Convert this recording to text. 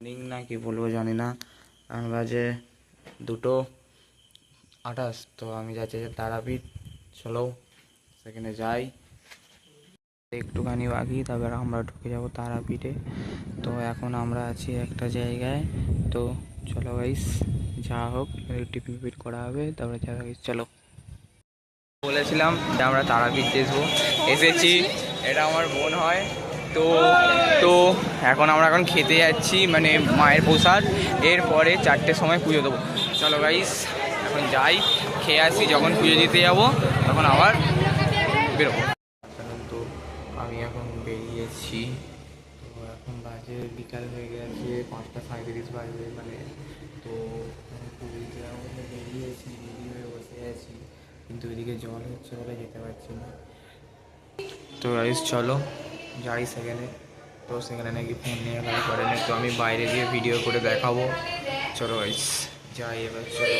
Morning না কি বলবো জানি না। এখন বাজে 2:28। তো আমি যাচ্ছি যে তারাপীঠ। চলো সেখানে যাই, একটুখানি বাকি, তারপর আমরা ঢুকে যাব তারাপীঠে। তো এখন আমরা আছি একটা জায়গায়। তো চলো গাইস, যা হোক টিফিন ফিট করা হবে, তারপরে যা গাইস চলো। বলেছিলাম যে আমরা তারাপীঠ এসেছি, এটা আমার বোন হয়। তো তো এখন খেতে যাচ্ছি, মানে মায়ের প্রসাদ। এরপরে 4টের সময় পুজো দেবো। চলো গাইস এখন যাই, খেয়ে আসি, যখন পুজো দিতে যাব তখন আবার বেরোবো। তো আমি এখন বেরিয়েছি। তো এখন বাজে বিকাল হয়ে গেছে, 5:37 বাজে মানে। তো পুজো যাওয়ার মধ্যে বেরিয়েছি, রেডি হয়ে বসে আছি, কিন্তু এদিকে জল হচ্ছে বলে যেতে পারছি না। তো গাইস চলো যাই সেখানে। তো সেখানে নাকি ফোন নিয়ে এলাকা করেনি, তো আমি বাইরে দিয়ে ভিডিও করে দেখাবো। চলো গাইস যাই এবার, চলো।